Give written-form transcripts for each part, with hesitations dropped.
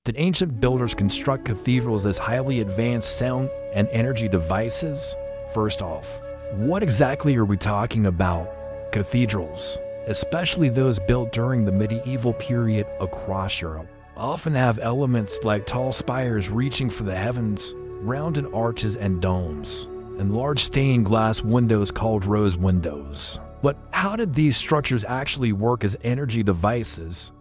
Did ancient builders construct cathedrals as highly advanced sound and energy devices? First off, what exactly are we talking about? Cathedrals, especially those built during the medieval period across Europe, often have elements like tall spires reaching for the heavens, rounded arches and domes, and large stained glass windows called rose windows. But how did these structures actually work as energy devices?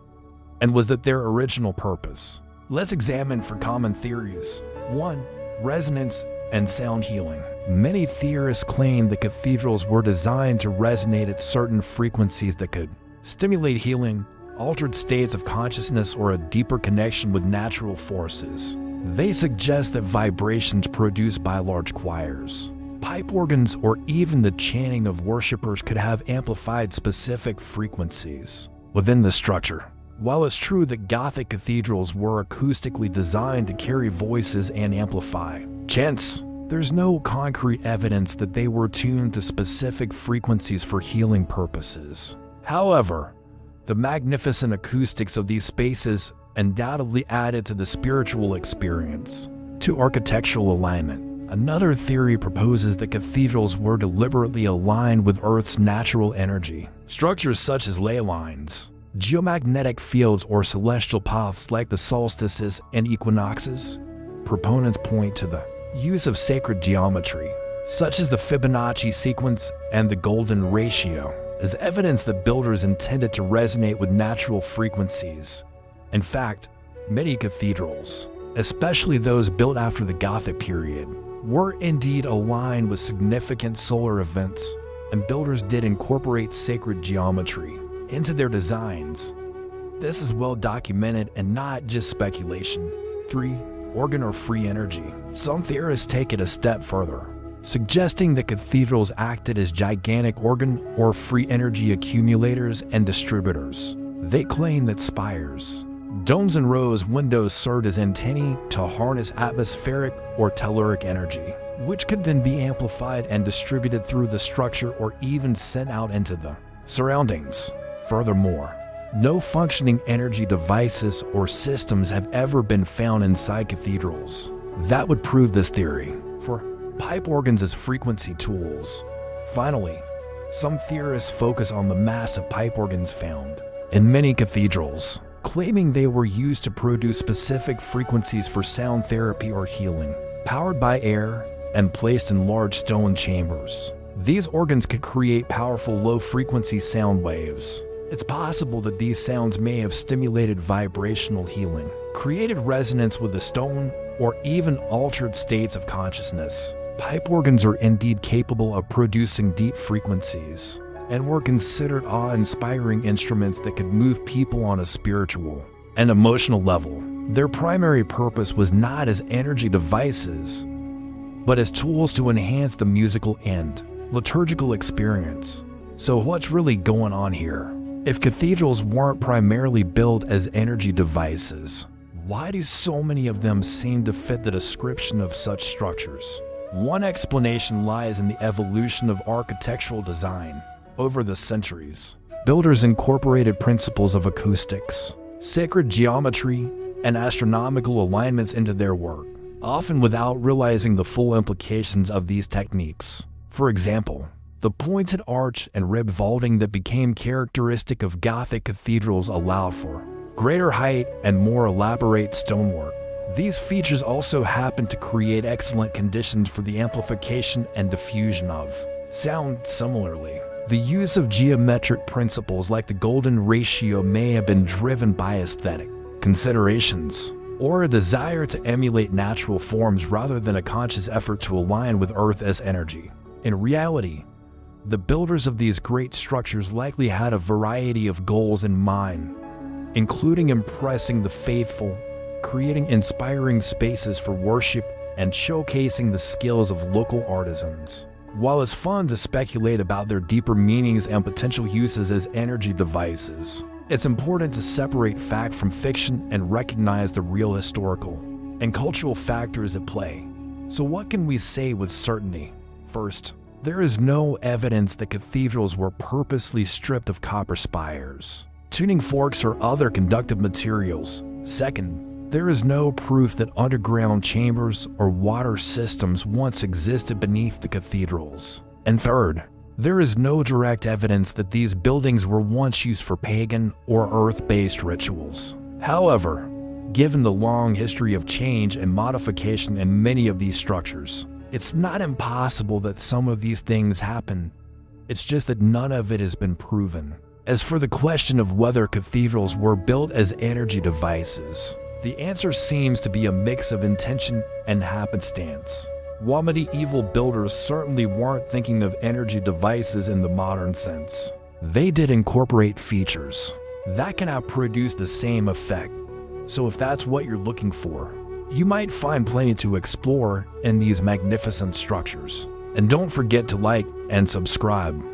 And was that their original purpose? Let's examine for common theories. 1. Resonance and sound healing. Many theorists claim that cathedrals were designed to resonate at certain frequencies that could stimulate healing, altered states of consciousness, or a deeper connection with natural forces. They suggest that vibrations produced by large choirs, pipe organs, or even the chanting of worshippers could have amplified specific frequencies within the structure. While it's true that Gothic cathedrals were acoustically designed to carry voices and amplify chants, there's no concrete evidence that they were tuned to specific frequencies for healing purposes. However, the magnificent acoustics of these spaces undoubtedly added to the spiritual experience. 2. Architectural alignment. Another theory proposes that cathedrals were deliberately aligned with Earth's natural energy. Structures such as ley lines, geomagnetic fields, or celestial paths like the solstices and equinoxes. Proponents point to the use of sacred geometry, such as the Fibonacci sequence and the golden ratio, as evidence that builders intended to resonate with natural frequencies. In fact, many cathedrals, especially those built after the Gothic period, were indeed aligned with significant solar events, and builders did incorporate sacred geometry into their designs. This is well documented and not just speculation. 3. Organ or free energy. Some theorists take it a step further, suggesting that cathedrals acted as gigantic organ or free energy accumulators and distributors. They claim that spires, domes, and rose windows served as antennae to harness atmospheric or telluric energy, which could then be amplified and distributed through the structure or even sent out into the surroundings. Furthermore, no functioning energy devices or systems have ever been found inside cathedrals that would prove this theory, for pipe organs as frequency tools. Finally, some theorists focus on the massive pipe organs found in many cathedrals, claiming they were used to produce specific frequencies for sound therapy or healing. Powered by air and placed in large stone chambers, these organs could create powerful low-frequency sound waves. It's possible that these sounds may have stimulated vibrational healing, created resonance with the stone, or even altered states of consciousness. Pipe organs are indeed capable of producing deep frequencies, and were considered awe-inspiring instruments that could move people on a spiritual and emotional level. Their primary purpose was not as energy devices, but as tools to enhance the musical and liturgical experience. So what's really going on here? If cathedrals weren't primarily built as energy devices, why do so many of them seem to fit the description of such structures? One explanation lies in the evolution of architectural design. Over the centuries, builders incorporated principles of acoustics, sacred geometry, and astronomical alignments into their work, often without realizing the full implications of these techniques. For example, the pointed arch and rib vaulting that became characteristic of Gothic cathedrals allowed for greater height and more elaborate stonework. These features also happen to create excellent conditions for the amplification and diffusion of sound. Similarly, the use of geometric principles like the golden ratio may have been driven by aesthetic considerations, or a desire to emulate natural forms rather than a conscious effort to align with Earth as energy. In reality, the builders of these great structures likely had a variety of goals in mind, including impressing the faithful, creating inspiring spaces for worship, and showcasing the skills of local artisans. While it's fun to speculate about their deeper meanings and potential uses as energy devices, it's important to separate fact from fiction and recognize the real historical and cultural factors at play. So what can we say with certainty? First, there is no evidence that cathedrals were purposely stripped of copper spires, tuning forks, or other conductive materials. Second, There is no proof that underground chambers or water systems once existed beneath the cathedrals. And third, there is no direct evidence that these buildings were once used for pagan or earth-based rituals. However, given the long history of change and modification in many of these structures, it's not impossible that some of these things happen. It's just that none of it has been proven. As for the question of whether cathedrals were built as energy devices, the answer seems to be a mix of intention and happenstance. While medieval builders certainly weren't thinking of energy devices in the modern sense, they did incorporate features that can outproduce the same effect. So if that's what you're looking for, you might find plenty to explore in these magnificent structures. And don't forget to like and subscribe.